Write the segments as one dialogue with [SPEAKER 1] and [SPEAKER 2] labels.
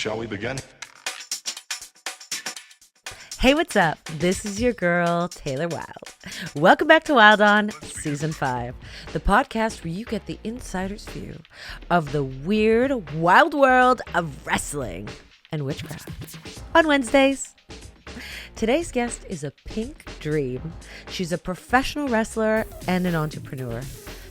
[SPEAKER 1] Shall we begin?
[SPEAKER 2] Hey, what's up? This is your girl, Taylor Wilde. Welcome back to Wilde On Season 5, the podcast where you get the insider's view of the weird, wild world of wrestling and witchcraft. On Wednesdays, today's guest is a pink dream. She's a professional wrestler and an entrepreneur.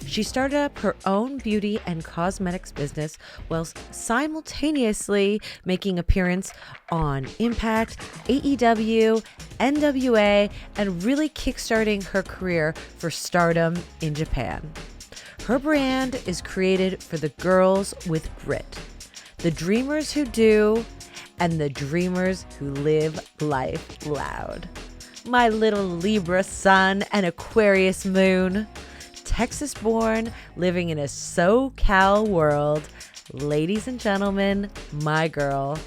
[SPEAKER 2] She started up her own beauty and cosmetics business while simultaneously making appearance on Impact, AEW, NWA, and really kickstarting her career for stardom in Japan. Her brand is created for the girls with grit, the dreamers who do, and the dreamers who live life loud. My little Libra sun and Aquarius moon. Texas born, living in a SoCal world. Ladies and gentlemen, my girl,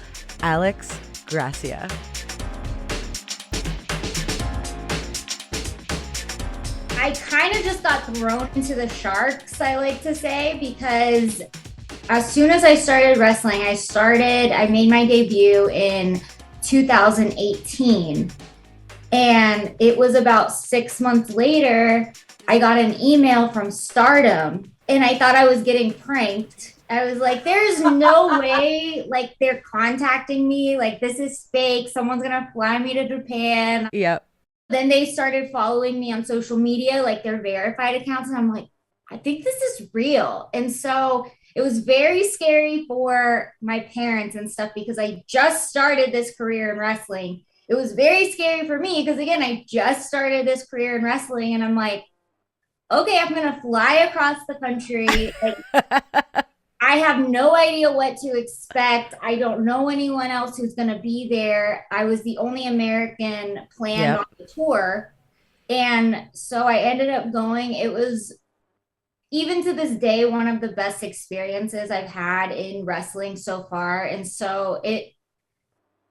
[SPEAKER 2] Alex Gracia.
[SPEAKER 3] I kind of just got thrown into the sharks, I like to say, because as soon as I started wrestling, I made my debut in 2018. And it was about 6 months later, I got an email from Stardom and I thought I was getting pranked. I was like, there's no way, like, they're contacting me. Like, this is fake. Someone's going to fly me to Japan.
[SPEAKER 2] Yep.
[SPEAKER 3] Then they started following me on social media, like their verified accounts. And I'm like, I think this is real. And so it was very scary for my parents and stuff because I just started this career in wrestling. It was very scary for me because, again, I just started this career in wrestling and I'm like, okay, I'm going to fly across the country. Like, I have no idea what to expect. I don't know anyone else who's going to be there. I was the only American planned on the tour. And so I ended up going. It was, even to this day, one of the best experiences I've had in wrestling so far. And so it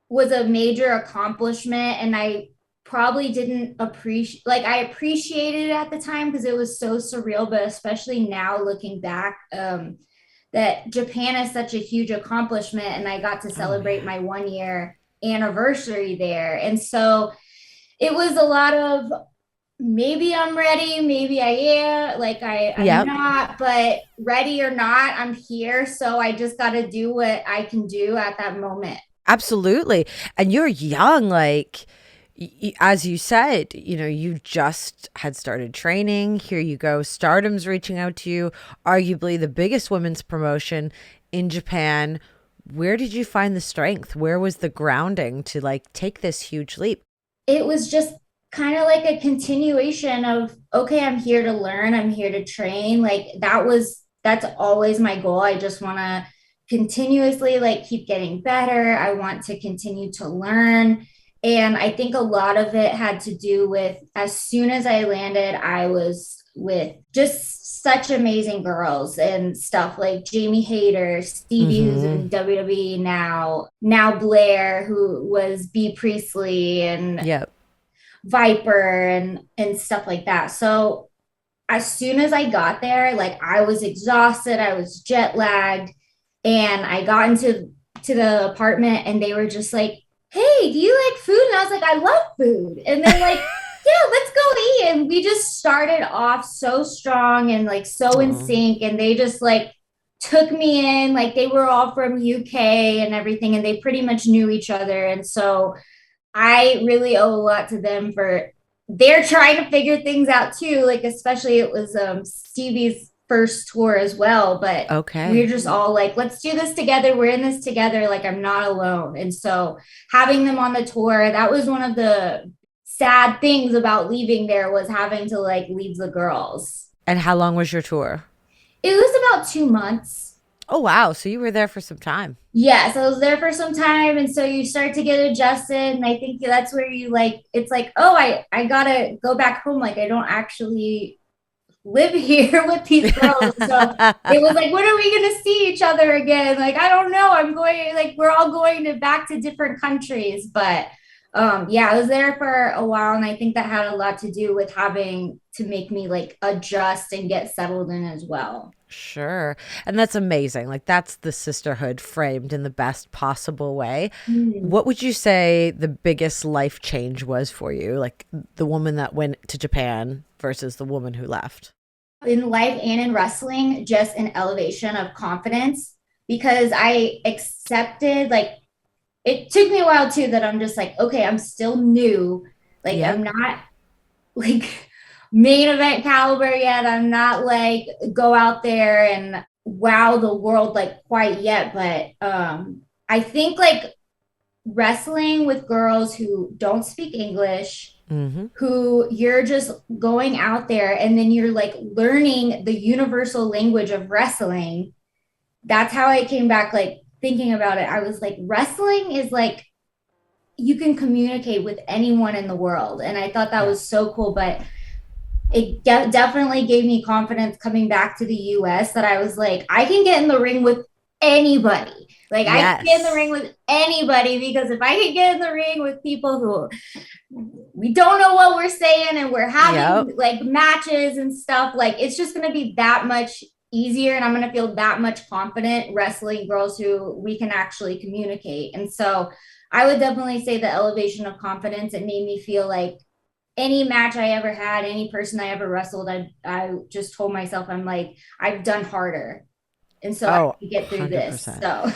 [SPEAKER 3] was a major accomplishment. And I probably didn't appreciate, like, I appreciated it at the time because it was so surreal, but especially now looking back, that Japan is such a huge accomplishment and I got to celebrate my 1 year anniversary there. And so it was a lot of, maybe I'm ready, maybe I am, like I'm not, but ready or not, I'm here. So I just got to do what I can do at that moment.
[SPEAKER 2] Absolutely. And you're young, like, as you said, you know, you just had started training. Here you go. Stardom's reaching out to you, arguably the biggest women's promotion in Japan. Where did you find the strength? Where was the grounding to, like, take this huge leap?
[SPEAKER 3] It was just kind of like a continuation of, okay, I'm here to learn. I'm here to train. Like, that's always my goal. I just want to continuously, like, keep getting better. I want to continue to learn. And I think a lot of it had to do with, as soon as I landed, I was with just such amazing girls and stuff like Jamie Hayter, Stevie, who's in WWE now Blair, who was B. Priestley, and Viper and stuff like that. So as soon as I got there, like, I was exhausted, I was jet lagged, and I got into the apartment and they were just like, hey, do you like food? And I was like, I love food. And they're like, yeah, let's go eat. And we just started off so strong and, like, so in sync. And they just, like, took me in, like, they were all from UK and everything. And they pretty much knew each other. And so I really owe a lot to them for, they're trying to figure things out too. Like, especially it was Stevie's first tour as well, but we're just all like, let's do this together, we're in this together, like, I'm not alone. And so having them on the tour, that was one of the sad things about leaving there, was having to, like, leave the girls.
[SPEAKER 2] And how long was your tour?
[SPEAKER 3] It was about 2 months.
[SPEAKER 2] Oh wow, so you were there for some time.
[SPEAKER 3] Yes, I was there for some time, and so you start to get adjusted, and I think that's where you, like, it's like, oh, I gotta go back home, like, I don't actually live here with these girls. So it was like, when are we going to see each other again? Like, I don't know. I'm going, like, we're all going back to different countries, but Yeah, I was there for a while, and I think that had a lot to do with having to make me like adjust and get settled in as well.
[SPEAKER 2] Sure. And that's amazing. Like that's the sisterhood framed in the best possible way.
[SPEAKER 3] Mm.
[SPEAKER 2] What would you say the biggest life change was for you? Like the woman that went to Japan versus the woman who left?
[SPEAKER 3] In life and in wrestling, just an elevation of confidence because I accepted, like, it took me a while too that I'm just like, okay, I'm still new. Like, I'm
[SPEAKER 2] Yep.
[SPEAKER 3] not like main event caliber yet. I'm not like go out there and wow the world like quite yet. But I think like wrestling with girls who don't speak English,
[SPEAKER 2] Hmm.
[SPEAKER 3] who you're just going out there and then you're like learning the universal language of wrestling. That's how I came back, like thinking about it. I was like, wrestling is like you can communicate with anyone in the world. And I thought that
[SPEAKER 2] Yeah.
[SPEAKER 3] was so cool. But it definitely gave me confidence coming back to the US that I was like, I can get in the ring with anybody. Like I can get in the
[SPEAKER 2] Yes.
[SPEAKER 3] ring with anybody because if I can get in the ring with people who we don't know what we're saying and we're
[SPEAKER 2] Yep.
[SPEAKER 3] having like matches and stuff, like it's just going to be that much easier and I'm going to feel that much confident wrestling girls who we can actually communicate. And so I would definitely say the elevation of confidence, it made me feel like any match I ever had, any person I ever wrestled, I just told myself, I'm like, I've done harder. And so I
[SPEAKER 2] Oh,
[SPEAKER 3] can get through this.
[SPEAKER 2] 100%.
[SPEAKER 3] So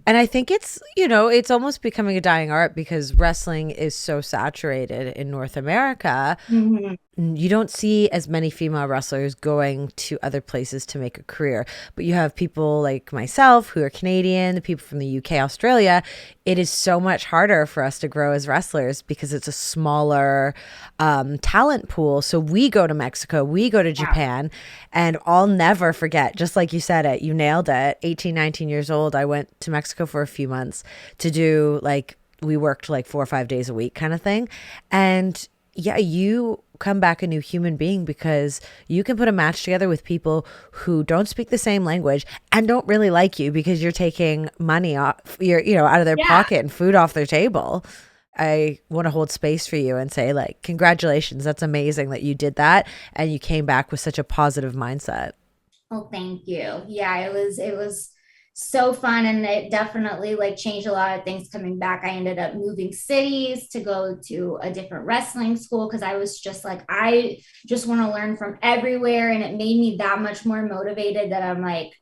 [SPEAKER 2] And I think it's, it's almost becoming a dying art because wrestling is so saturated in North America.
[SPEAKER 3] mhm.
[SPEAKER 2] You don't see as many female wrestlers going to other places to make a career, but you have people like myself who are Canadian, the people from the UK, Australia. It is so much harder for us to grow as wrestlers because it's a smaller talent pool. So we go to Mexico, we go to
[SPEAKER 3] Yeah.
[SPEAKER 2] Japan, and I'll never forget, just like you said it, you nailed it. 18, 19 years old, I went to Mexico for a few months to do like, we worked like 4 or 5 days a week kind of thing. And yeah, you come back a new human being because you can put a match together with people who don't speak the same language and don't really like you because you're taking money off out of their
[SPEAKER 3] Yeah.
[SPEAKER 2] pocket and food off their table. I want to hold space for you and say like congratulations, that's amazing that you did that and you came back with such a positive mindset.
[SPEAKER 3] Oh, thank you. Yeah, it was so fun and it definitely like changed a lot of things coming back. I ended up moving cities to go to a different wrestling school because I was just like, I just want to learn from everywhere. And it made me that much more motivated that I'm like,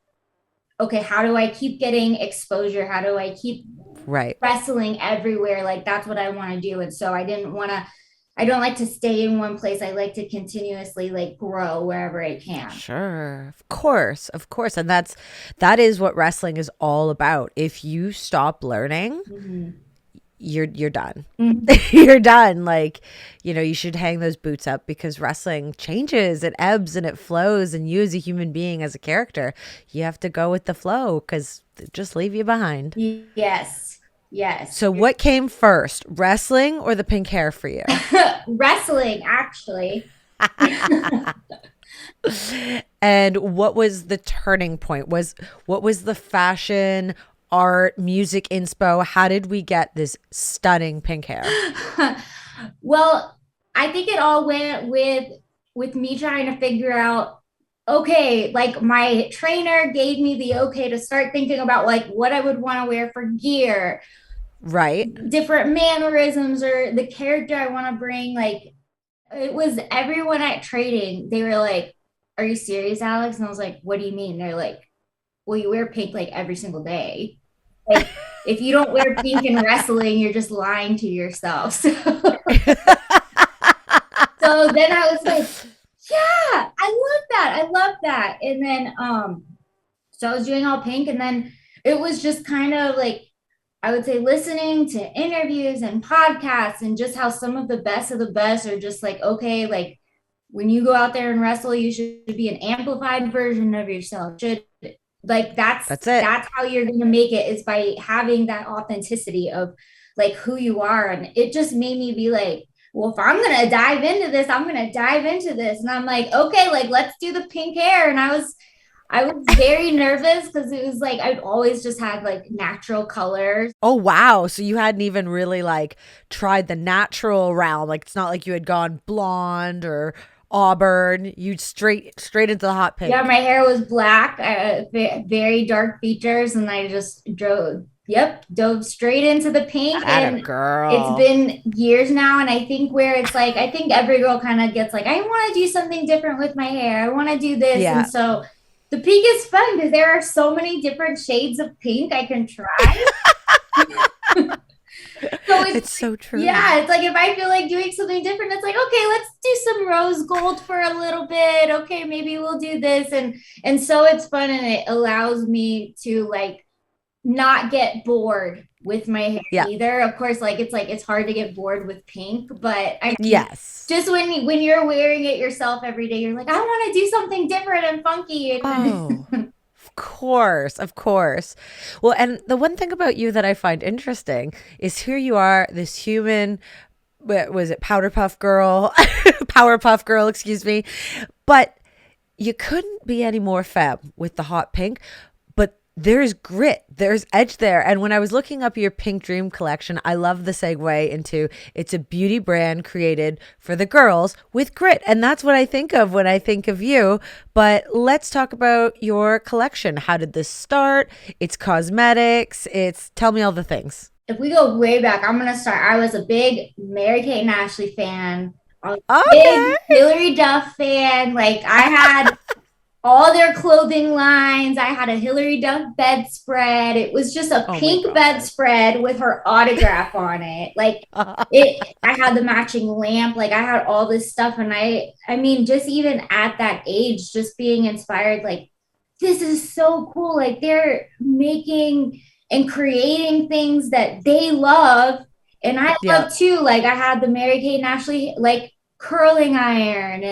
[SPEAKER 3] okay, how do I keep getting exposure? How do I keep
[SPEAKER 2] Right.
[SPEAKER 3] wrestling everywhere? Like that's what I want to do. And so I don't like to stay in one place. I like to continuously like grow wherever I can.
[SPEAKER 2] Sure. Of course. Of course. And that is what wrestling is all about. If you stop learning,
[SPEAKER 3] Mhm.
[SPEAKER 2] you're done.
[SPEAKER 3] Mhm.
[SPEAKER 2] You're done. Like, you should hang those boots up because wrestling changes, it ebbs and it flows. And you as a human being, as a character, you have to go with the flow because just leave you behind.
[SPEAKER 3] Yes. Yes.
[SPEAKER 2] So, what came first, wrestling or the pink hair for you?
[SPEAKER 3] Wrestling, actually.
[SPEAKER 2] And what was the turning point? What was the fashion, art, music inspo? How did we get this stunning pink hair?
[SPEAKER 3] Well, I think it all went with me trying to figure out, okay, like my trainer gave me the okay to start thinking about like what I would want to wear for gear,
[SPEAKER 2] Right?
[SPEAKER 3] different mannerisms or the character I want to bring. Like it was everyone at trading, they were like, are you serious, Alex? And I was like, what do you mean? They're like, well, you wear pink like every single day. Like if you don't wear pink in wrestling, you're just lying to yourself. So then I was like, yeah, I love that. I love that. And then so I was doing all pink and then it was just kind of like I would say listening to interviews and podcasts and just how some of the best are just like, okay, like when you go out there and wrestle, you should be an amplified version of yourself. Should like
[SPEAKER 2] That's it.
[SPEAKER 3] that's how you're gonna make it is by having that authenticity of like who you are. And it just made me be like, well, if I'm gonna dive into this, I'm gonna dive into this. And I'm like, okay, like let's do the pink hair. And I was very nervous because it was like I'd always just had like natural colors.
[SPEAKER 2] Oh wow. So you hadn't even really like tried the natural realm. Like it's not like you had gone blonde or auburn. You straight into the hot
[SPEAKER 3] Yeah,
[SPEAKER 2] pink.
[SPEAKER 3] my hair was black, very dark features, and I just dove straight into the pink.
[SPEAKER 2] At a
[SPEAKER 3] And it's
[SPEAKER 2] girl.
[SPEAKER 3] been years now, and I think where it's like, I think every girl kind of gets like, I want to do something different with my hair. I want to do this. And
[SPEAKER 2] Yeah.
[SPEAKER 3] so the pink is fun because there are so many different shades of pink I can try. So it's
[SPEAKER 2] It's so true.
[SPEAKER 3] yeah, it's like if I feel like doing something different, it's like, okay, let's do some rose gold for a little bit. Okay, maybe we'll do this. And so it's fun and it allows me to like not get bored with my hair
[SPEAKER 2] Yeah.
[SPEAKER 3] either. Of course, like it's hard to get bored with pink, but I mean
[SPEAKER 2] Yes.
[SPEAKER 3] just when you're wearing it yourself every day, you're like, I want to do something different and funky.
[SPEAKER 2] Oh, of course, of course. Well, and the one thing about you that I find interesting is here you are, this human, what was it, powder puff girl, Powerpuff Girl, excuse me. But you couldn't be any more femme with the hot pink. But there's grit, there's edge there. And when I was looking up your Pink Dream collection, I love the segue into it's a beauty brand created for the girls with grit. And that's what I think of when I think of you. But let's talk about your collection. How did this start? It's cosmetics. It's tell me all the things.
[SPEAKER 3] If we go way back, I'm gonna start. I was a big Mary Kate and Ashley fan. I was a
[SPEAKER 2] Okay.
[SPEAKER 3] big Hillary Duff fan. Like I had all their clothing lines. I had a Hillary Duff bedspread. It was just a
[SPEAKER 2] Oh my
[SPEAKER 3] pink
[SPEAKER 2] God.
[SPEAKER 3] bedspread with her autograph on it. Like it I had the matching lamp. Like I had all this stuff. And I mean, just even at that age, just being inspired, like, this is so cool. Like they're making and creating things that they love. And I
[SPEAKER 2] Yeah.
[SPEAKER 3] love too. Like I had the Mary Kate and Ashley like curling iron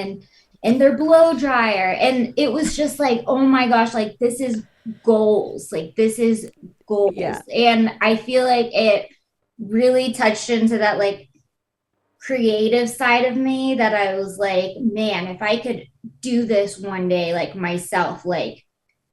[SPEAKER 3] and their blow dryer. And it was just like, oh my gosh, like this is goals. Like this is goals.
[SPEAKER 2] Yeah.
[SPEAKER 3] And I feel like it really touched into that like creative side of me that I was like, man, if I could do this one day, like myself, like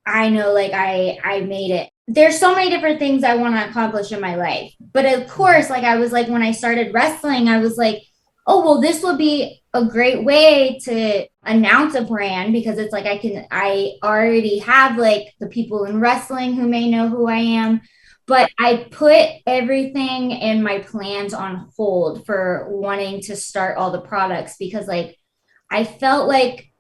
[SPEAKER 3] I know like I made it. There's so many different things I want to accomplish in my life. But of
[SPEAKER 2] Mhm.
[SPEAKER 3] course, like I was like when I started wrestling, I was like, oh, well, this will be a great way to announce a brand because it's like I already have like the people in wrestling who may know who I am. But I put everything in my plans on hold for wanting to start all the products because like I felt like,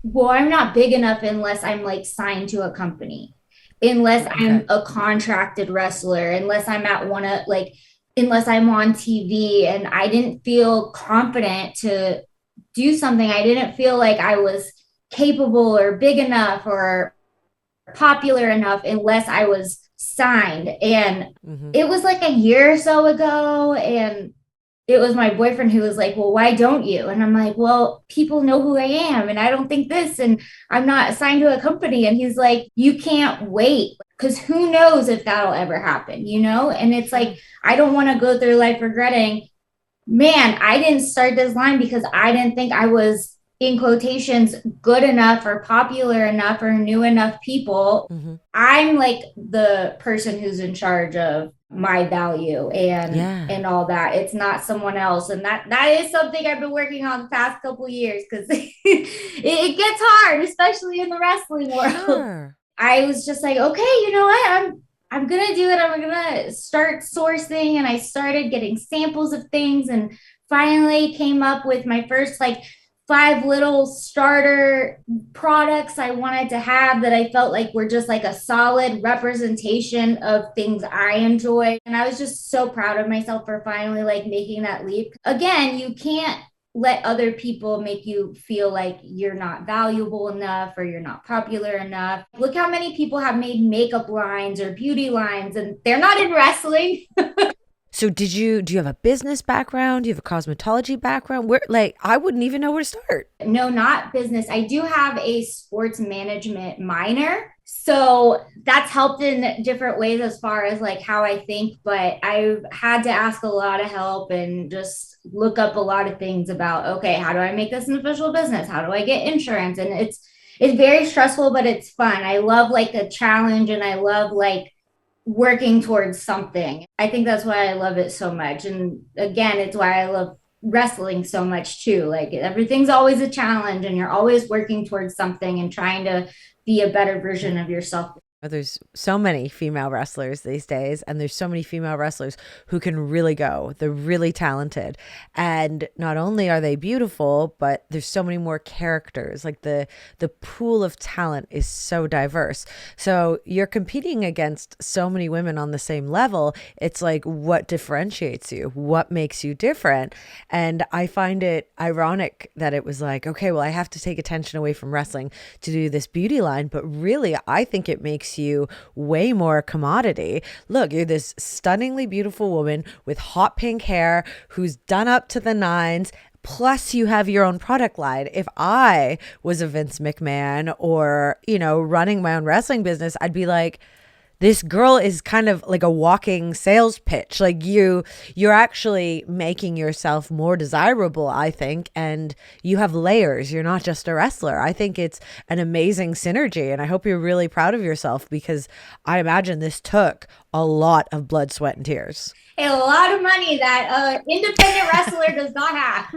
[SPEAKER 3] well, I'm not big enough unless I'm like signed to a company, unless I'm
[SPEAKER 2] Okay.
[SPEAKER 3] a contracted wrestler, unless I'm at one of like, unless I'm on TV. And I didn't feel confident to do something. I didn't feel like I was capable or big enough or popular enough unless I was signed. And
[SPEAKER 2] Hmm.
[SPEAKER 3] it was like a year or so ago. And it was my boyfriend who was like, well, why don't you? And I'm like, well, people know who I am and I don't think this and I'm not assigned to a company. And he's like, you can't wait because who knows if that'll ever happen, you know? And it's like, I don't want to go through life regretting, man, I didn't start this line because I didn't think I was in quotations good enough or popular enough or knew enough people.
[SPEAKER 2] Hmm.
[SPEAKER 3] I'm like the person who's in charge of my value
[SPEAKER 2] Yeah.
[SPEAKER 3] and all that. It's not someone else. And that is something I've been working on the past couple of years because it gets hard, especially in the wrestling world.
[SPEAKER 2] Sure.
[SPEAKER 3] I was just like, okay, you know what? I'm gonna do it. I'm gonna start sourcing, and I started getting samples of things, and finally came up with my first like five little starter products I wanted to have that I felt like were just like a solid representation of things I enjoy. And I was just so proud of myself for finally like making that leap. Again, you can't let other people make you feel like you're not valuable enough or you're not popular enough. Look how many people have made makeup lines or beauty lines and they're not in wrestling.
[SPEAKER 2] So do you have a business background? Do you have a cosmetology background? Where like I wouldn't even know where to start.
[SPEAKER 3] No, not business. I do have a sports management minor. So that's helped in different ways as far as like how I think, but I've had to ask a lot of help and just look up a lot of things about, okay, how do I make this an official business? How do I get insurance? And it's very stressful, but it's fun. I love like a challenge and I love like working towards something. I think that's why I love it so much. And again, it's why I love wrestling so much too. Like everything's always a challenge and you're always working towards something and trying to be a better version of yourself.
[SPEAKER 2] There's so many female wrestlers these days, and there's so many female wrestlers who can really go. They're really talented. And not only are they beautiful, but there's so many more characters. Like the pool of talent is so diverse. So you're competing against so many women on the same level. It's like, what differentiates you? What makes you different? And I find it ironic that it was like, okay, well, I have to take attention away from wrestling to do this beauty line, but really, I think it makes you way more commodity. Look, you're this stunningly beautiful woman with hot pink hair who's done up to the nines. Plus, you have your own product line. If I was a Vince McMahon or, running my own wrestling business, I'd be like, this girl is kind of like a walking sales pitch. Like you're actually making yourself more desirable, I think, and you have layers. You're not just a wrestler. I think it's an amazing synergy, and I hope you're really proud of yourself because I imagine this took a lot of blood, sweat, and tears.
[SPEAKER 3] A lot of money that independent wrestler does not have.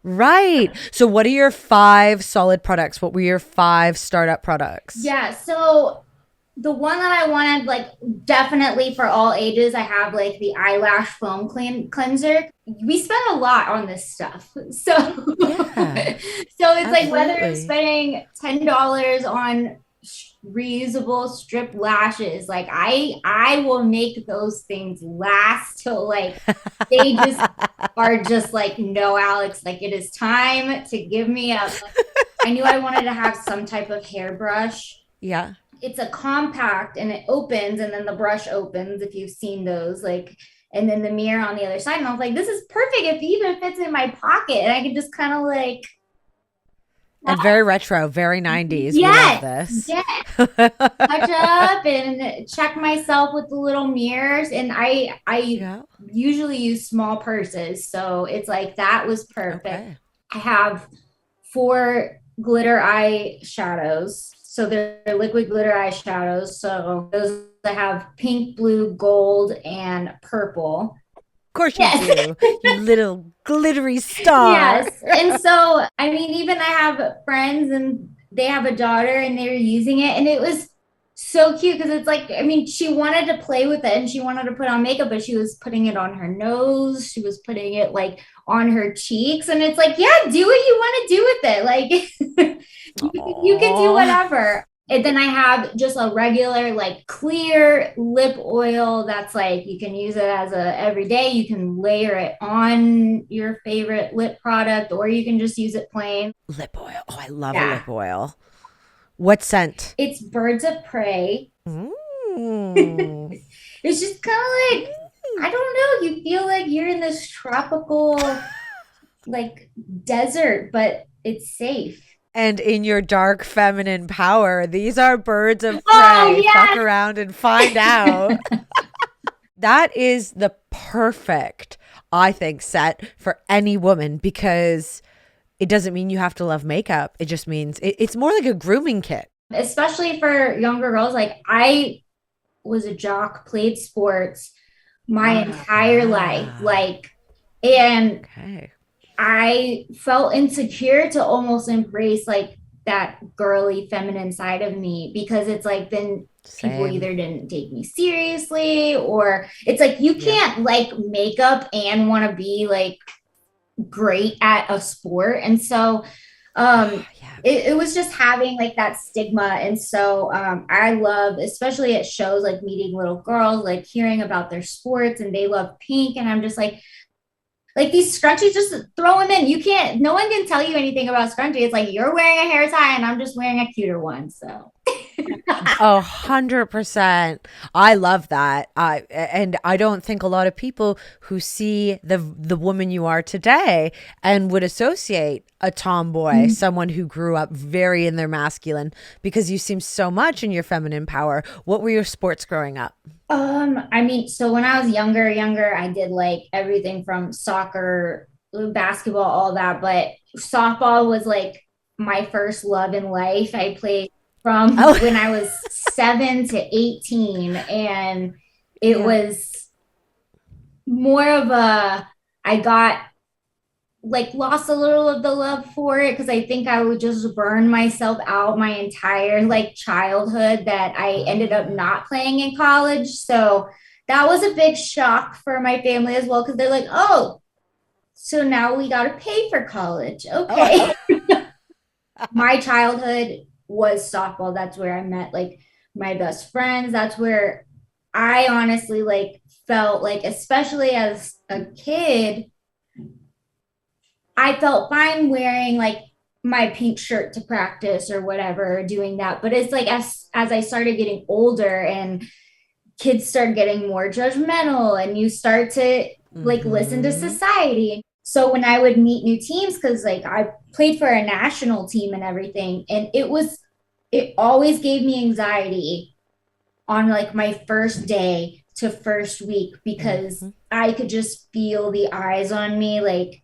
[SPEAKER 2] Right. So what are your 5 solid products? What were your 5 startup products?
[SPEAKER 3] Yeah, so the one that I wanted, like definitely for all ages, I have like the eyelash foam cleanser. We spend a lot on this stuff. So,
[SPEAKER 2] Yeah,
[SPEAKER 3] so it's like whether I'm
[SPEAKER 2] absolutely.
[SPEAKER 3] spending $10 on reusable strip lashes, like I will make those things last till like they just are just like, no, Alex, like it is time to give me up. I knew I wanted to have some type of hairbrush.
[SPEAKER 2] Yeah.
[SPEAKER 3] It's a compact and it opens and then the brush opens if you've seen those, like, and then the mirror on the other side. And I was like, this is perfect. If it even fits in my pocket and I can just kind of like,
[SPEAKER 2] And very retro, very 90s. We love
[SPEAKER 3] yes,
[SPEAKER 2] this.
[SPEAKER 3] yes, touch up and check myself with the little mirrors. And I
[SPEAKER 2] Yeah.
[SPEAKER 3] usually use small purses. So it's like, that was perfect.
[SPEAKER 2] Okay.
[SPEAKER 3] I have 4 glitter eye shadows. So they're liquid glitter eyeshadows. So those that have pink, blue, gold, and purple.
[SPEAKER 2] Of course you
[SPEAKER 3] Yes.
[SPEAKER 2] do, you little glittery star.
[SPEAKER 3] Yes. And so, I mean, even I have friends and they have a daughter and they were using it. And it was so cute because it's like, I mean, she wanted to play with it and she wanted to put on makeup, but she was putting it on her nose. She was putting it like on her cheeks. And it's like, yeah, do what you want to do with it. Like, you can do
[SPEAKER 2] Aww.
[SPEAKER 3] whatever. And then I have just a regular, like clear lip oil that's like you can use it as a every day. You can layer it on your favorite lip product, or you can just use it plain.
[SPEAKER 2] Lip oil. Oh, I love a
[SPEAKER 3] Yeah.
[SPEAKER 2] lip oil. What scent?
[SPEAKER 3] It's Birds of Prey.
[SPEAKER 2] Mm.
[SPEAKER 3] It's just kind of like, I don't know, you feel like you're in this tropical like desert, but it's safe.
[SPEAKER 2] And in your dark feminine power, these are birds of
[SPEAKER 3] Oh,
[SPEAKER 2] prey. Fuck
[SPEAKER 3] yes.
[SPEAKER 2] around and find out. That is the perfect, I think, set for any woman because it doesn't mean you have to love makeup. It just means it's more like a grooming kit.
[SPEAKER 3] Especially for younger girls. Like I was a jock, played sports my entire life.
[SPEAKER 2] Ah,
[SPEAKER 3] Like, and
[SPEAKER 2] okay.
[SPEAKER 3] I felt insecure to almost embrace like that girly feminine side of me because it's like then people
[SPEAKER 2] Same.
[SPEAKER 3] either didn't take me seriously or it's like you
[SPEAKER 2] Yeah.
[SPEAKER 3] can't like makeup and want to be like great at a sport. And so
[SPEAKER 2] Yeah.
[SPEAKER 3] it was just having like that stigma. And so I love, especially at shows, like meeting little girls, like hearing about their sports and they love pink. And I'm just like these scrunchies, just throw them in. You can't, no one can tell you anything about scrunchie. It's like you're wearing a hair tie and I'm just wearing a cuter one. So
[SPEAKER 2] 100%. I love that. And I don't think a lot of people who see the woman you are today and would associate a tomboy, someone who grew up very in their masculine, because you seem so much in your feminine power. What were your sports growing up?
[SPEAKER 3] I mean, so when I was younger, I did like everything from soccer, basketball, all that, but softball was like my first love in life. I played from
[SPEAKER 2] Oh,
[SPEAKER 3] when I was 7 to 18, and it
[SPEAKER 2] yeah.
[SPEAKER 3] was more of a, I got like lost a little of the love for it because I think I would just burn myself out my entire like childhood that I ended up
[SPEAKER 2] Ah.
[SPEAKER 3] not playing in college. So that was a big shock for my family as well because they're like, oh, so now we got to pay for college.
[SPEAKER 2] Oh.
[SPEAKER 3] Okay. My childhood was softball. That's where I met like my best friends. That's where I honestly like felt like, especially as a kid, I felt fine wearing like my pink shirt to practice or whatever, doing that. But it's like as I started getting older and kids start getting more judgmental and you start to like listen to
[SPEAKER 2] Mm-hmm.
[SPEAKER 3] society. So when I would meet new teams, because like I played for a national team and everything, and it always gave me anxiety on like my first day to first week because
[SPEAKER 2] Mm-hmm.
[SPEAKER 3] I could just feel the eyes on me like,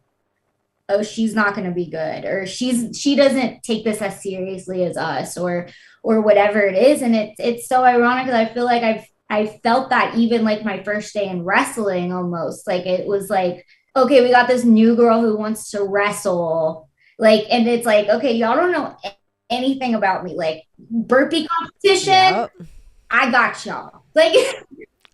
[SPEAKER 3] oh, she's not going to be good, or she doesn't take this as seriously as us, or whatever it is. And it's so ironic because I feel like I felt that even like my first day in wrestling, almost like it was like, okay, we got this new girl who wants to wrestle, like, and it's like, okay, y'all don't know anything about me, like burpee competition,
[SPEAKER 2] Yep.
[SPEAKER 3] I got y'all, like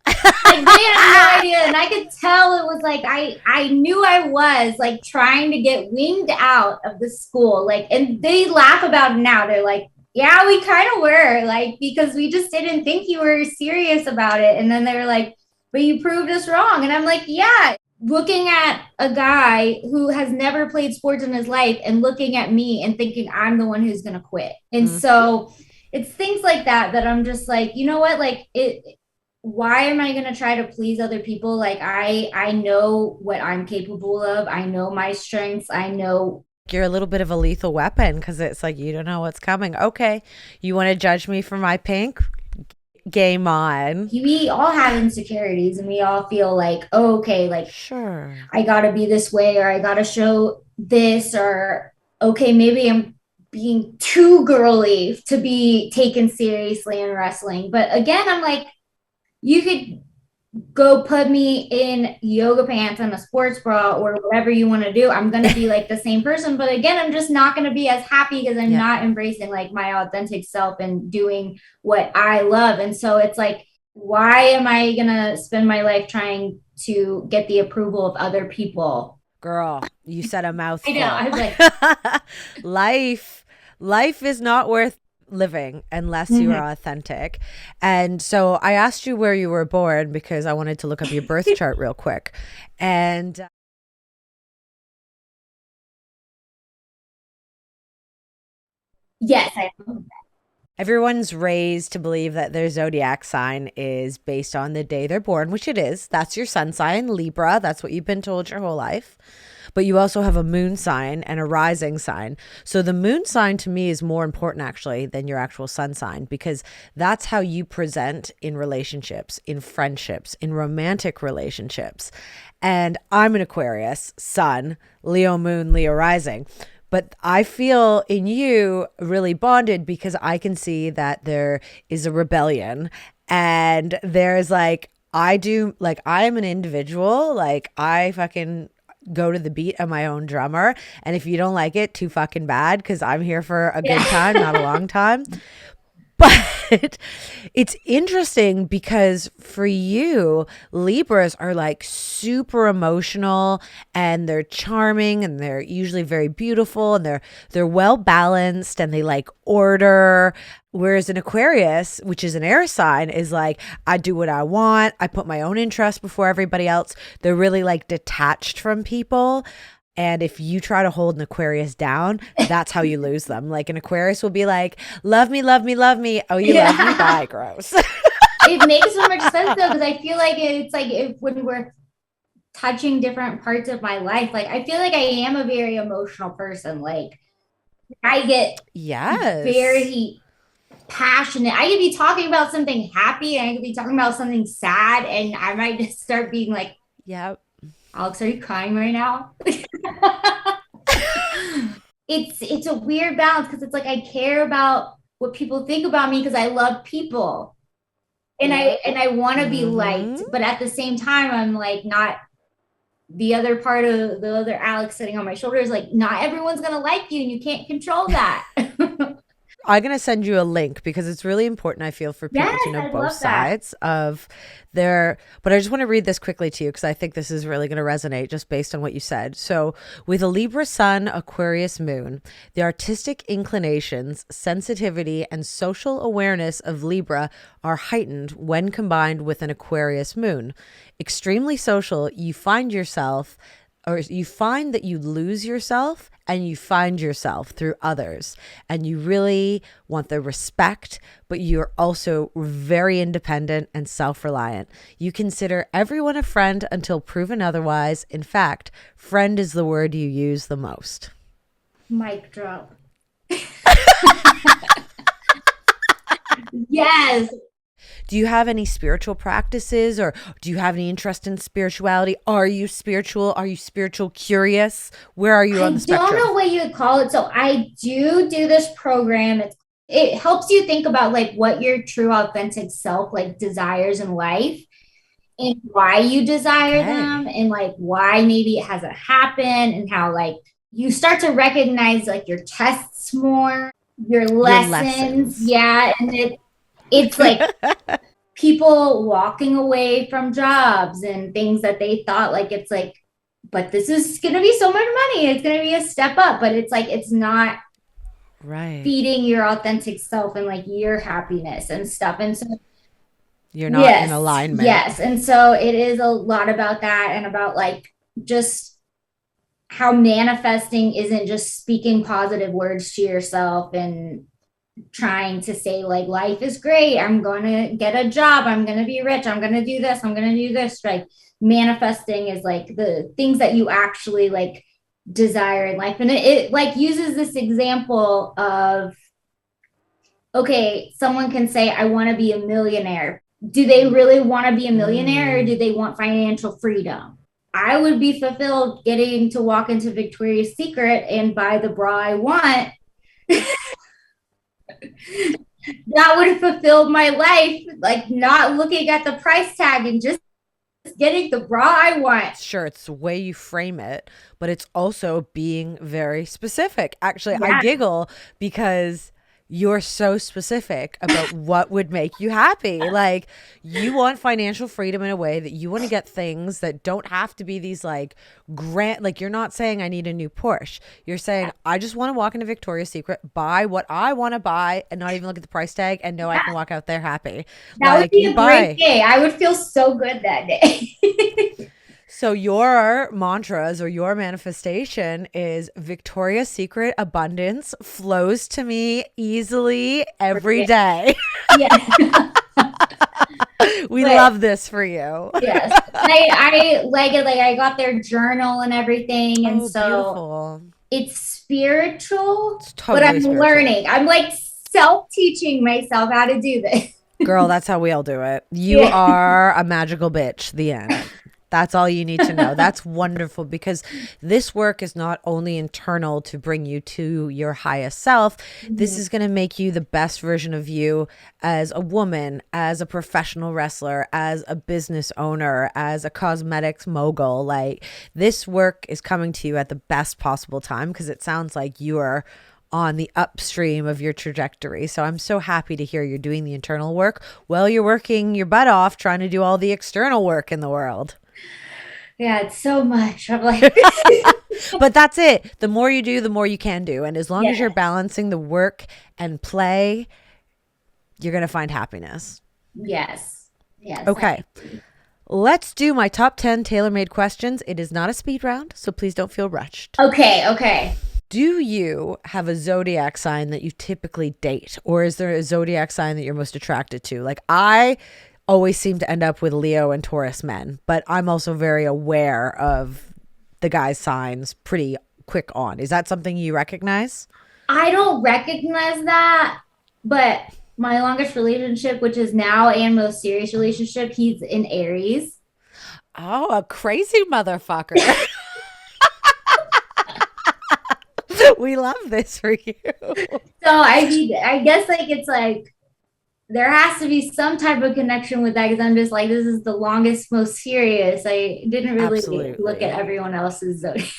[SPEAKER 3] like they had no idea, and I could tell it was like I knew I was like trying to get winged out of the school, like, and they laugh about it now. They're like, yeah, we kind of were, like, because we just didn't think you were serious about it. And then they were like, but you proved us wrong. And I'm like, yeah, looking at a guy who has never played sports in his life and looking at me and thinking I'm the one who's going to quit. And
[SPEAKER 2] Mm-hmm.
[SPEAKER 3] so it's things like that that I'm just like, you know what, like it, why am I going to try to please other people? Like I know what I'm capable of. I know my strengths. I know
[SPEAKER 2] You're a little bit of a lethal weapon because it's like you don't know what's coming. Okay, you want to judge me for my pink? Game on.
[SPEAKER 3] we all have insecurities and we all feel like, oh, okay, like
[SPEAKER 2] Sure.
[SPEAKER 3] I got to be this way or I got to show this, or okay, maybe I'm being too girly to be taken seriously in wrestling. But again, I'm like, you could go put me in yoga pants and a sports bra or whatever you want to do. I'm going to be like the same person. But again, I'm just not going to be as happy because I'm
[SPEAKER 2] Yeah.
[SPEAKER 3] not embracing like my authentic self and doing what I love. And so it's like, why am I going to spend my life trying to get the approval of other people?
[SPEAKER 2] Girl, you said a
[SPEAKER 3] I know.
[SPEAKER 2] mouthful.
[SPEAKER 3] I was like,
[SPEAKER 2] life life is not worth living unless you
[SPEAKER 3] mm-hmm.
[SPEAKER 2] are authentic. And so I asked you where you were born because I wanted to look up your birth chart real quick. And
[SPEAKER 3] Yes, I
[SPEAKER 2] everyone's raised to believe that their zodiac sign is based on the day they're born, which it is. That's your sun sign, Libra. That's what you've been told your whole life. But you also have a moon sign and a rising sign. So the moon sign to me is more important actually than your actual sun sign because that's how you present in relationships, in friendships, in romantic relationships. And I'm an Aquarius, sun, Leo moon, Leo rising. But I feel in you really bonded because I can see that there is a rebellion and there's like, I do, like, I am an individual. Like, I fucking go to the beat of my own drummer. And if you don't like it, too fucking bad because I'm here for a good time, not a
[SPEAKER 3] yeah.
[SPEAKER 2] long time. But it's interesting because for you, Libras are like super emotional and they're charming and they're usually very beautiful and they're well balanced and they like order. Whereas an Aquarius, which is an air sign, is like, I do what I want. I put my own interest before everybody else. They're really like detached from people. And if you try to hold an Aquarius down, that's how you lose them. Like an Aquarius will be like, love me, love me, love me. Oh, you love me?
[SPEAKER 3] Yeah.
[SPEAKER 2] Bye, gross.
[SPEAKER 3] It makes so much sense though, because I feel like it's like if when we're touching different parts of my life, like I feel like I am a very emotional person. Like I get
[SPEAKER 2] Yes.
[SPEAKER 3] very passionate. I could be talking about something happy and I could be talking about something sad, and I might just start being like,
[SPEAKER 2] Yep.
[SPEAKER 3] Alex, are you crying right now? it's a weird balance because it's like I care about what people think about me because I love people and I want to be
[SPEAKER 2] Mm-hmm.
[SPEAKER 3] liked, but at the same time I'm like not the other part of the other Alex sitting on my shoulder is like not everyone's gonna like you and you can't control that.
[SPEAKER 2] I'm going to send you a link because it's really important, I feel, for people to
[SPEAKER 3] Yes,
[SPEAKER 2] know
[SPEAKER 3] I
[SPEAKER 2] both
[SPEAKER 3] love that.
[SPEAKER 2] sides of their. But I just want to read this quickly to you because I think this is really going to resonate just based on what you said. So, with a Libra sun, Aquarius moon, the artistic inclinations, sensitivity, and social awareness of Libra are heightened when combined with an Aquarius moon. Extremely social, you find that you lose yourself and you find yourself through others, and you really want the respect, but you're also very independent and self-reliant. You consider everyone a friend until proven otherwise. In fact, friend is the word you use the most.
[SPEAKER 3] Mic drop. Yes.
[SPEAKER 2] Do you have any spiritual practices, or do you have any interest in spirituality? Are you spiritual? Are you spiritual curious? Where are you on
[SPEAKER 3] I
[SPEAKER 2] the
[SPEAKER 3] don't
[SPEAKER 2] spectrum?
[SPEAKER 3] know what you would call it. So I do this program. It helps you think about like what your true authentic self like desires in life and why you desire them
[SPEAKER 2] Okay.
[SPEAKER 3] and like why maybe it hasn't happened and how like you start to recognize like your tests more, your
[SPEAKER 2] Your
[SPEAKER 3] lessons.
[SPEAKER 2] lessons.
[SPEAKER 3] Yeah. And it's like people walking away from jobs and things that they thought like it's like, but this is going to be so much money. It's going to be a step up, but it's like, it's not
[SPEAKER 2] Right.
[SPEAKER 3] feeding your authentic self and like your happiness and stuff. And so,
[SPEAKER 2] You're not in
[SPEAKER 3] yes,
[SPEAKER 2] alignment.
[SPEAKER 3] yes. And so it is a lot about that and about like just how manifesting isn't just speaking positive words to yourself and trying to say like life is great, I'm going to get a job, I'm going to be rich, I'm going to do this, I'm going to do this. Like manifesting is like the things that you actually like desire in life. And it like uses this example of okay, someone can say I want to be a millionaire. Do they really want to be a millionaire or do
[SPEAKER 2] Mm.
[SPEAKER 3] they want financial freedom? I would be fulfilled getting to walk into Victoria's Secret and buy the bra I want. That would have fulfilled my life, like not looking at the price tag and just getting the bra I want.
[SPEAKER 2] Sure, it's the way you frame it, but it's also being very specific. Actually, I
[SPEAKER 3] Yeah,
[SPEAKER 2] giggle because you're so specific about what would make you happy. Like, you want financial freedom in a way that you want to get things that don't have to be these like grand, like, you're not saying I need a new Porsche. You're saying I just want to walk into Victoria's Secret, buy what I want to buy, and not even look at the price tag and know I can
[SPEAKER 3] yeah,
[SPEAKER 2] walk out there happy.
[SPEAKER 3] that would
[SPEAKER 2] Like,
[SPEAKER 3] be
[SPEAKER 2] you
[SPEAKER 3] a great
[SPEAKER 2] buy.
[SPEAKER 3] day. I would feel so good that day.
[SPEAKER 2] So your mantras or your manifestation is Victoria's Secret abundance flows to me easily every day.
[SPEAKER 3] Yeah.
[SPEAKER 2] We
[SPEAKER 3] But
[SPEAKER 2] love this for you.
[SPEAKER 3] yes, I like it. Like I got their journal and everything, and
[SPEAKER 2] Oh,
[SPEAKER 3] so
[SPEAKER 2] beautiful.
[SPEAKER 3] it's spiritual,
[SPEAKER 2] It's
[SPEAKER 3] but
[SPEAKER 2] totally
[SPEAKER 3] I'm
[SPEAKER 2] spiritual.
[SPEAKER 3] learning. I'm like self teaching myself how to do this.
[SPEAKER 2] Girl, that's how we all do it. You
[SPEAKER 3] Yeah.
[SPEAKER 2] are a magical bitch. The end. That's all you need to know. That's wonderful because this work is not only internal to bring you to your highest self, this
[SPEAKER 3] Mhm.
[SPEAKER 2] is going to make you the best version of you as a woman, as a professional wrestler, as a business owner, as a cosmetics mogul. Like, this work is coming to you at the best possible time because it sounds like you are on the upstream of your trajectory. So I'm so happy to hear you're doing the internal work while you're working your butt off trying to do all the external work in the world.
[SPEAKER 3] Yeah, it's so much. I'm like,
[SPEAKER 2] But that's it. The more you do, the more you can do. And as long as you're
[SPEAKER 3] yeah,
[SPEAKER 2] balancing the work and play, you're going to find happiness.
[SPEAKER 3] yes, yes. I
[SPEAKER 2] Okay.
[SPEAKER 3] agree.
[SPEAKER 2] Let's do my top 10 tailor made questions. It is not a speed round, so please don't feel rushed.
[SPEAKER 3] Okay, okay.
[SPEAKER 2] Do you have a zodiac sign that you typically date, or is there a zodiac sign that you're most attracted to? Like, I always seem to end up with Leo and Taurus men, but I'm also very aware of the guy's signs pretty quick on. Is that something you recognize?
[SPEAKER 3] I don't recognize that, but my longest relationship, which is now and most serious relationship, he's in Aries.
[SPEAKER 2] Oh, a crazy motherfucker. We love this for you.
[SPEAKER 3] So I mean, I guess like it's like there has to be some type of connection with that because I'm just like, this is the longest, most serious. I didn't really look at
[SPEAKER 2] Absolutely.
[SPEAKER 3] everyone else's zodiac.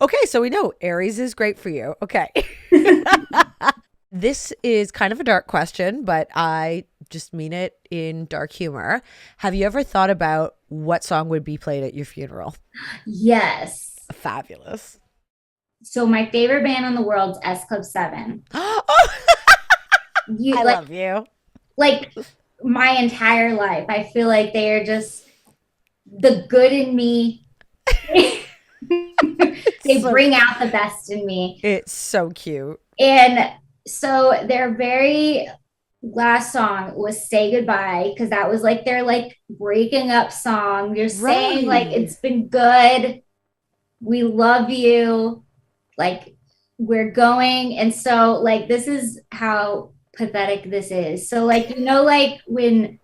[SPEAKER 2] Okay, so we know Aries is great for you. Okay. This is kind of a dark question, but I just mean it in dark humor. Have you ever thought about what song would be played at your funeral?
[SPEAKER 3] Yes.
[SPEAKER 2] Fabulous.
[SPEAKER 3] So my favorite band in the world is S Club 7.
[SPEAKER 2] Oh,
[SPEAKER 3] You
[SPEAKER 2] I
[SPEAKER 3] like
[SPEAKER 2] love you.
[SPEAKER 3] like my entire life. I feel like they are just the good in me. They
[SPEAKER 2] So
[SPEAKER 3] bring out the best in me.
[SPEAKER 2] it's so cute.
[SPEAKER 3] And so their very last song was Say Goodbye because that was like their like breaking up song. You're saying like
[SPEAKER 2] Right.
[SPEAKER 3] it's been good. We love you. Like we're going. And so like this is how pathetic this is. So like like when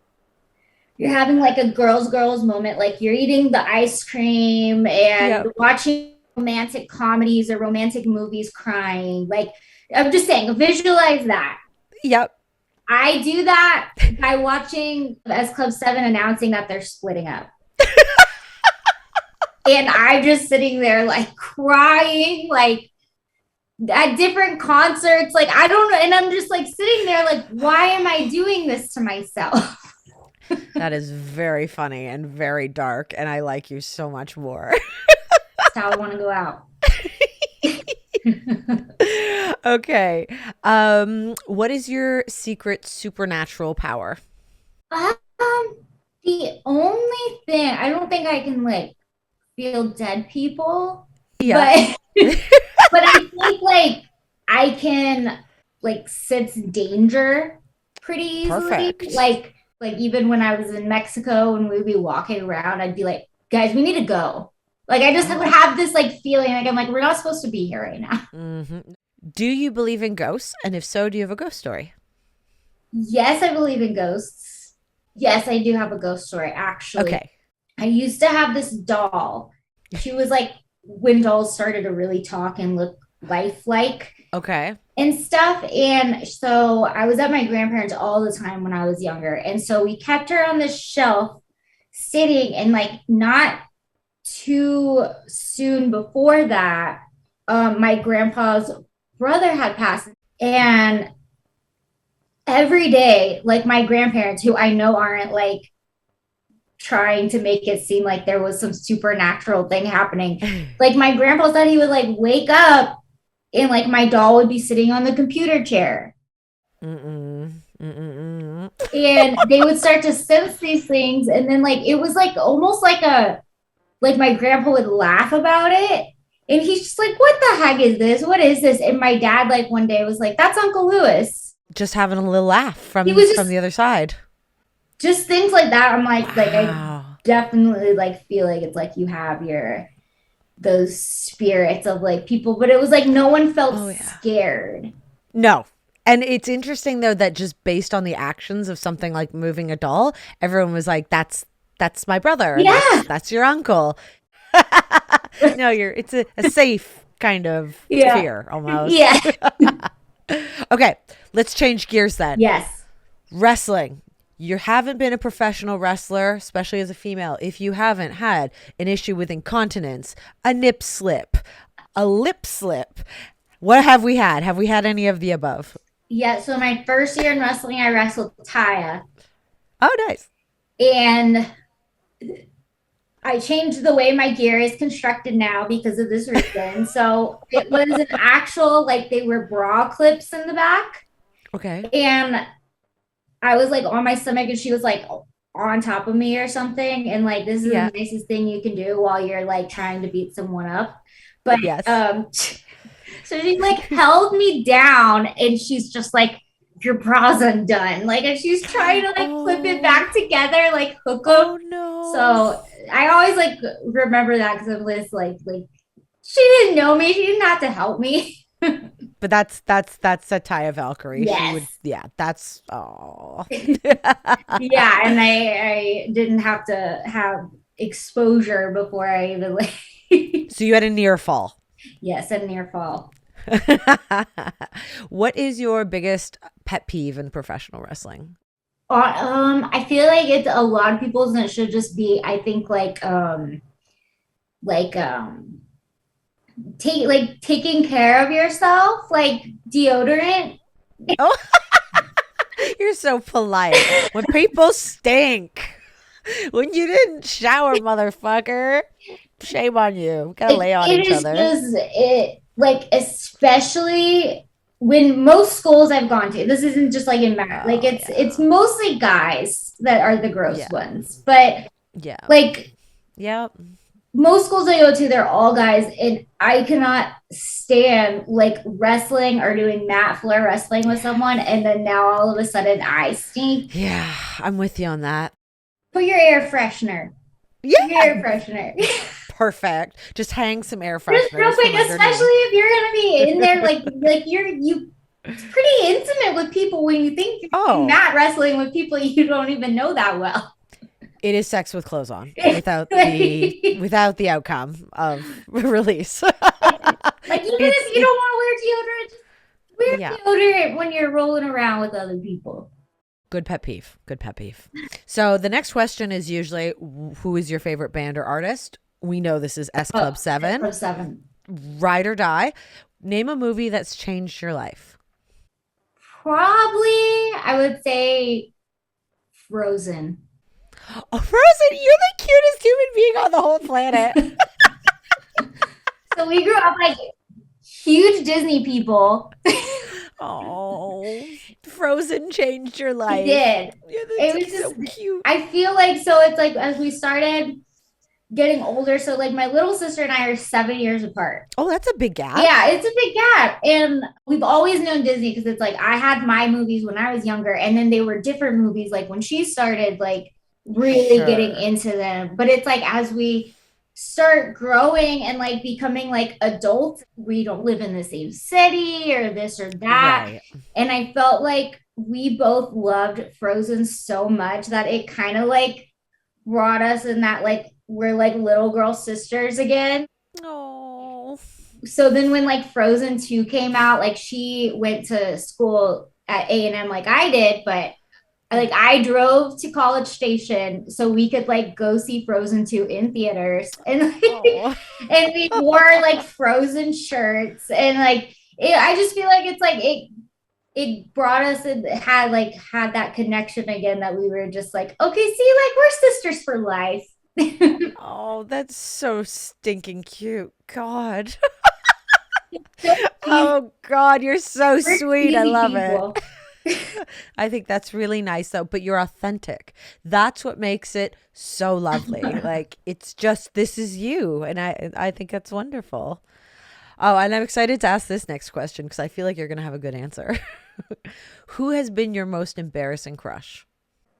[SPEAKER 3] you're having like a girls moment, like you're eating the ice cream and
[SPEAKER 2] Yep.
[SPEAKER 3] watching romantic comedies or romantic movies crying. Like I'm just saying, visualize that.
[SPEAKER 2] Yep.
[SPEAKER 3] I do that by watching S Club 7 announcing that they're splitting up. And I'm just sitting there like crying, like at different concerts. Like, I don't know. And I'm just like sitting there, like, why am I doing this to myself?
[SPEAKER 2] That is very funny and very dark, and I like you so much more.
[SPEAKER 3] That's how I want to go out.
[SPEAKER 2] Okay. What is your secret supernatural power?
[SPEAKER 3] Um, the only thing I don't think I can like feel dead people,
[SPEAKER 2] Yeah.
[SPEAKER 3] but but I think like I can like sense danger pretty easily.
[SPEAKER 2] Perfect.
[SPEAKER 3] Like even when I was in Mexico and we'd be walking around, I'd be like, guys, we need to go. Like I just would have this like feeling like I'm like, we're not supposed to be here right now.
[SPEAKER 2] Do you believe in ghosts? And if so, do you have a ghost story?
[SPEAKER 3] Yes, I believe in ghosts. Yes, I do have a ghost story, actually.
[SPEAKER 2] Okay.
[SPEAKER 3] I used to have this doll. She was like when dolls started to really talk and look lifelike
[SPEAKER 2] Okay.
[SPEAKER 3] and stuff. And so I was at my grandparents all the time when I was younger. And so we kept her on this shelf sitting, and like not too soon before that, my grandpa's brother had passed. And every day, like my grandparents, who I know aren't like trying to make it seem like there was some supernatural thing happening. Like my grandpa said he would like wake up and like my doll would be sitting on the computer chair.
[SPEAKER 2] Mm-mm. Mm-mm.
[SPEAKER 3] And they would start to sense these things. And then like it was like almost like my grandpa would laugh about it. And he's just like, what the heck is this? What is this? And my dad like one day was like, that's Uncle Lewis.
[SPEAKER 2] Just having a little laugh from
[SPEAKER 3] He was just
[SPEAKER 2] the other side.
[SPEAKER 3] just things like that. I'm like I
[SPEAKER 2] Wow.
[SPEAKER 3] definitely like feel like it's like you have those spirits of like people, but it was like no one felt scared.
[SPEAKER 2] No. And it's interesting though that just based on the actions of something like moving a doll, everyone was like, that's my brother.
[SPEAKER 3] Yeah.
[SPEAKER 2] That's your uncle. No, it's a safe kind of fear almost.
[SPEAKER 3] Yeah.
[SPEAKER 2] Okay, let's change gears then.
[SPEAKER 3] Yes.
[SPEAKER 2] Wrestling. You haven't been a professional wrestler, especially as a female, if you haven't had an issue with incontinence, a nip slip, a lip slip. What have we had? Have we had any of the above?
[SPEAKER 3] Yeah. So my first year in wrestling, I wrestled Taya.
[SPEAKER 2] Oh, nice.
[SPEAKER 3] And I changed the way my gear is constructed now because of this reason. So it was an actual, like they were bra clips in the back.
[SPEAKER 2] Okay.
[SPEAKER 3] And I was like on my stomach and she was like on top of me or something. And like, this is the nicest thing you can do while you're like trying to beat someone up. But so she like held me down and she's just like, your bra's undone. Like, and she's trying to like clip it back together, like hook them.
[SPEAKER 2] Oh no.
[SPEAKER 3] So I always like remember that because I'm just like she didn't know me. She didn't have to help me.
[SPEAKER 2] But that's a Taya Valkyrie.
[SPEAKER 3] Yes.
[SPEAKER 2] She would, that's
[SPEAKER 3] Yeah, and I didn't have to have exposure before I even like
[SPEAKER 2] So you had a near fall.
[SPEAKER 3] Yes, a near fall.
[SPEAKER 2] What is your biggest pet peeve in professional wrestling?
[SPEAKER 3] I feel like it's a lot of people's, and it should just be, I think, like taking care of yourself, like deodorant.
[SPEAKER 2] Oh, you're so polite. When people stink, when you didn't shower, motherfucker, shame on you. We gotta lay on
[SPEAKER 3] It
[SPEAKER 2] each
[SPEAKER 3] is
[SPEAKER 2] other.
[SPEAKER 3] just it like especially when most schools I've gone to, this isn't just like in math, like
[SPEAKER 2] Oh
[SPEAKER 3] it's
[SPEAKER 2] yeah,
[SPEAKER 3] mostly guys that are the gross
[SPEAKER 2] yeah,
[SPEAKER 3] ones. But
[SPEAKER 2] yeah,
[SPEAKER 3] like
[SPEAKER 2] yep.
[SPEAKER 3] most schools I go to, they're all guys, and I cannot stand like wrestling or doing mat floor wrestling with someone, and then now all of a sudden I stink.
[SPEAKER 2] Yeah, I'm with you on that.
[SPEAKER 3] Put your air freshener. Put your
[SPEAKER 2] Yeah,
[SPEAKER 3] air freshener.
[SPEAKER 2] perfect. Just hang some air
[SPEAKER 3] Just real
[SPEAKER 2] fresheners
[SPEAKER 3] quick,
[SPEAKER 2] from
[SPEAKER 3] especially
[SPEAKER 2] underneath.
[SPEAKER 3] if you're gonna be in there, like you it's pretty intimate with people when you think you're doing
[SPEAKER 2] Oh,
[SPEAKER 3] mat wrestling with people you don't even know that well.
[SPEAKER 2] it is sex with clothes on
[SPEAKER 3] like,
[SPEAKER 2] without the outcome of release.
[SPEAKER 3] like even
[SPEAKER 2] it's
[SPEAKER 3] if you
[SPEAKER 2] it
[SPEAKER 3] don't want to wear deodorant, just
[SPEAKER 2] yeah.
[SPEAKER 3] wear deodorant when you're rolling around with other people.
[SPEAKER 2] Good pet peeve. Good pet peeve. So the next question is usually who is your favorite band or artist? We know this is S
[SPEAKER 3] Oh,
[SPEAKER 2] Club 7.
[SPEAKER 3] from seven.
[SPEAKER 2] Ride or die. Name a movie that's changed your life.
[SPEAKER 3] Probably I would say Frozen.
[SPEAKER 2] Oh, Frozen, you're the cutest human being on the whole planet.
[SPEAKER 3] So we grew up like huge Disney people.
[SPEAKER 2] Oh, Frozen changed your
[SPEAKER 3] It
[SPEAKER 2] life.
[SPEAKER 3] did.
[SPEAKER 2] Yeah,
[SPEAKER 3] It
[SPEAKER 2] that's
[SPEAKER 3] was
[SPEAKER 2] so
[SPEAKER 3] just,
[SPEAKER 2] cute.
[SPEAKER 3] I feel like, so it's like as we started getting older, so like my little sister and I are 7 years apart.
[SPEAKER 2] Oh, that's a big gap.
[SPEAKER 3] Yeah, it's a big gap. And we've always known Disney because it's like I had my movies when I was younger, and then they were different movies like when she started like really getting
[SPEAKER 2] Sure.
[SPEAKER 3] into them. But it's like as we start growing and like becoming like adults, we don't live in the same city or this or that.
[SPEAKER 2] Right.
[SPEAKER 3] And I felt like we both loved Frozen so much that it kind of like brought us in that like we're like little girl sisters again.
[SPEAKER 2] Oh.
[SPEAKER 3] So then when like Frozen 2 came out, like she went to school at A&M like I did, but like I drove to College Station so we could like go see Frozen 2 in theaters. And
[SPEAKER 2] Oh.
[SPEAKER 3] and we wore like Frozen shirts, and like I just feel like it's like it brought us and had that connection again, that we were just like, okay, see, like we're sisters for life.
[SPEAKER 2] Oh, that's so stinking cute. God.
[SPEAKER 3] So
[SPEAKER 2] Oh, God, you're so
[SPEAKER 3] we're
[SPEAKER 2] sweet. I
[SPEAKER 3] easy
[SPEAKER 2] love it.
[SPEAKER 3] people.
[SPEAKER 2] I think that's really nice, though, but you're authentic. That's what makes it so lovely. Like, it's just, this is you. And I think that's wonderful. Oh, and I'm excited to ask this next question because I feel like you're going to have a good answer. Who has been your most embarrassing crush?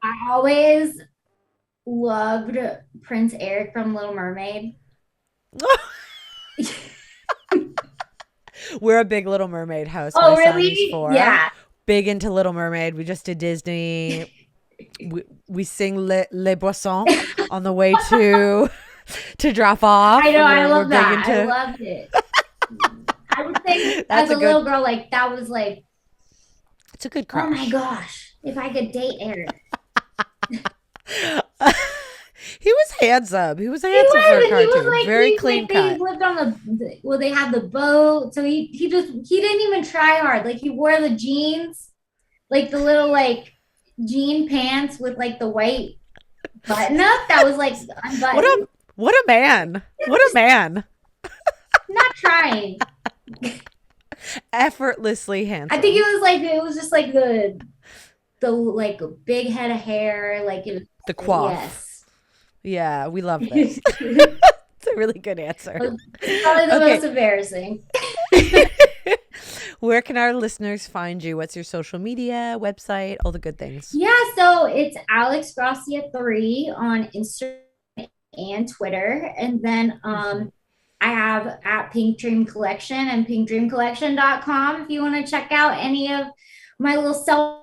[SPEAKER 3] I always loved Prince Eric from Little Mermaid.
[SPEAKER 2] We're a big Little Mermaid house. My
[SPEAKER 3] Oh,
[SPEAKER 2] son is
[SPEAKER 3] really?
[SPEAKER 2] 4.
[SPEAKER 3] Yeah.
[SPEAKER 2] Big into Little Mermaid. We just did Disney. We sing Les Boissons on the way to drop off.
[SPEAKER 3] I know, I
[SPEAKER 2] We're
[SPEAKER 3] love
[SPEAKER 2] big
[SPEAKER 3] that. I
[SPEAKER 2] into
[SPEAKER 3] loved it. I would say as
[SPEAKER 2] that's a
[SPEAKER 3] a
[SPEAKER 2] good
[SPEAKER 3] little girl, like that was like,
[SPEAKER 2] it's a good
[SPEAKER 3] oh my
[SPEAKER 2] crush.
[SPEAKER 3] gosh, if I could date Eric.
[SPEAKER 2] He was handsome. He was
[SPEAKER 3] He
[SPEAKER 2] handsome for a
[SPEAKER 3] was, and he was
[SPEAKER 2] cartoon.
[SPEAKER 3] like,
[SPEAKER 2] Very
[SPEAKER 3] he
[SPEAKER 2] clean
[SPEAKER 3] like they
[SPEAKER 2] cut.
[SPEAKER 3] lived on well, they had the boat, so he didn't even try hard. Like he wore the jeans, like the little like jean pants with like the white button up that was like
[SPEAKER 2] What
[SPEAKER 3] unbuttoned.
[SPEAKER 2] a what a man. What a
[SPEAKER 3] Just
[SPEAKER 2] man.
[SPEAKER 3] not trying.
[SPEAKER 2] Effortlessly
[SPEAKER 3] I think
[SPEAKER 2] handsome.
[SPEAKER 3] it was just like the like big head of hair, like it was,
[SPEAKER 2] The coif.
[SPEAKER 3] yes.
[SPEAKER 2] Yeah, we love this.
[SPEAKER 3] Probably
[SPEAKER 2] It's a really good answer.
[SPEAKER 3] the
[SPEAKER 2] Okay.
[SPEAKER 3] most embarrassing.
[SPEAKER 2] Where can our listeners find you? What's your social media, website, all the good things?
[SPEAKER 3] Yeah, so it's Alex Gracia 3 on Instagram and Twitter. And then
[SPEAKER 2] Mhm.
[SPEAKER 3] I have at Pink Dream Collection and pinkdreamcollection.com if you want to check out any of my little self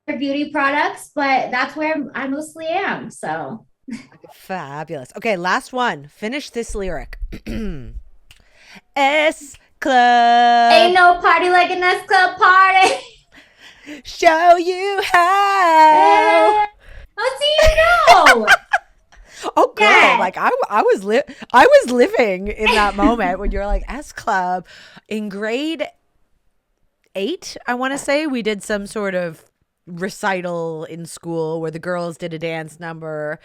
[SPEAKER 3] beauty products, but that's where I mostly am. So
[SPEAKER 2] Fabulous. Okay, last one. Finish this lyric. S Club.
[SPEAKER 3] Ain't no party like an S Club party.
[SPEAKER 2] Show you how.
[SPEAKER 3] Oh, see, you know.
[SPEAKER 2] Oh, girl,
[SPEAKER 3] Yeah.
[SPEAKER 2] like I was living in that moment when you're like S Club. In grade 8, I want to say, we did some sort of recital in school where the girls did a dance number.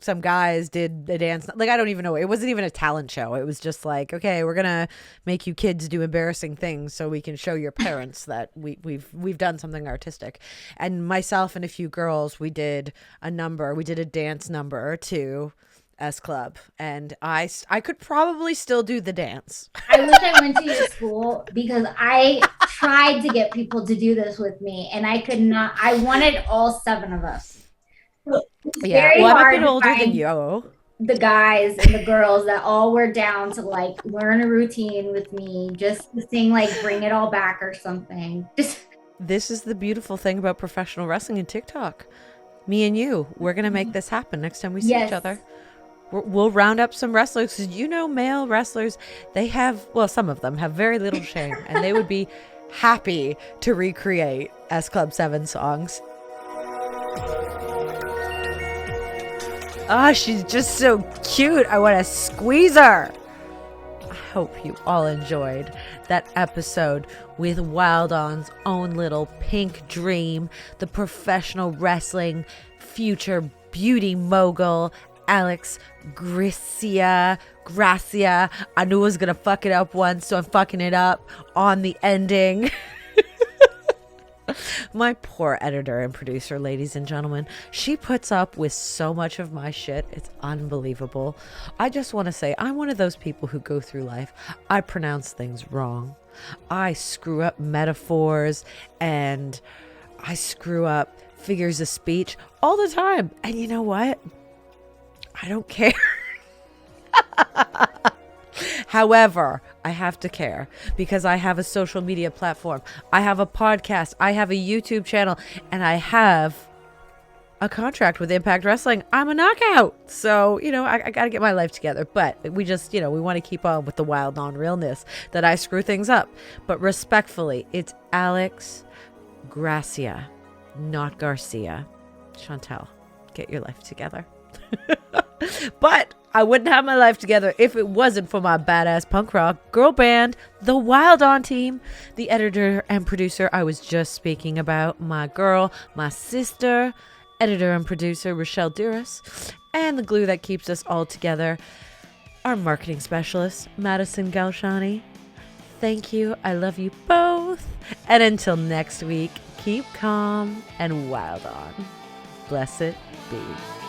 [SPEAKER 2] Some guys did a dance. Like, I don't even know. It wasn't even a talent show. It was just like, okay, we're going to make you kids do embarrassing things so we can show your parents that we've done something artistic. And myself and a few girls, we did a number. We did a dance number to S Club. And I could probably still do the dance.
[SPEAKER 3] I wish I went to your school because I tried to get people to do this with me and I could not. I wanted all 7 of us.
[SPEAKER 2] Yeah, well, I'm a bit older than you.
[SPEAKER 3] The guys and the girls that all were down to like learn a routine with me, just to sing like "Bring It All Back" or something.
[SPEAKER 2] This is the beautiful thing about professional wrestling and TikTok. Me and you, we're gonna make this happen next time we see each other. We'll round up some wrestlers, because male wrestlers, they have, well, some of them have very little shame, and they would be happy to recreate S Club 7 songs. Oh, she's just so cute. I want to squeeze her. I hope you all enjoyed that episode with Wilde On's own little pink dream, the professional wrestling future beauty mogul, Alex Gracia. I knew I was going to fuck it up once, so I'm fucking it up on the ending. My poor editor and producer, ladies and gentlemen, she puts up with so much of my shit. It's unbelievable. I just want to say, I'm one of those people who go through life. I pronounce things wrong. I screw up metaphors and I screw up figures of speech all the time. And you know what? I don't care. However, I have to care because I have a social media platform. I have a podcast. I have a YouTube channel. And I have a contract with Impact Wrestling. I'm a knockout. So, I got to get my life together. But we just, we want to keep on with the wild non-realness that I screw things up. But respectfully, it's Alex Gracia, not Garcia. Chantel, get your life together. But I wouldn't have my life together if it wasn't for my badass punk rock girl band, the Wild On team, the editor and producer I was just speaking about, my girl, my sister, editor and producer Rochelle Douris, and the glue that keeps us all together, our marketing specialist, Madison Galshani. Thank you. I love you both. And until next week, keep calm and wild on. Blessed be.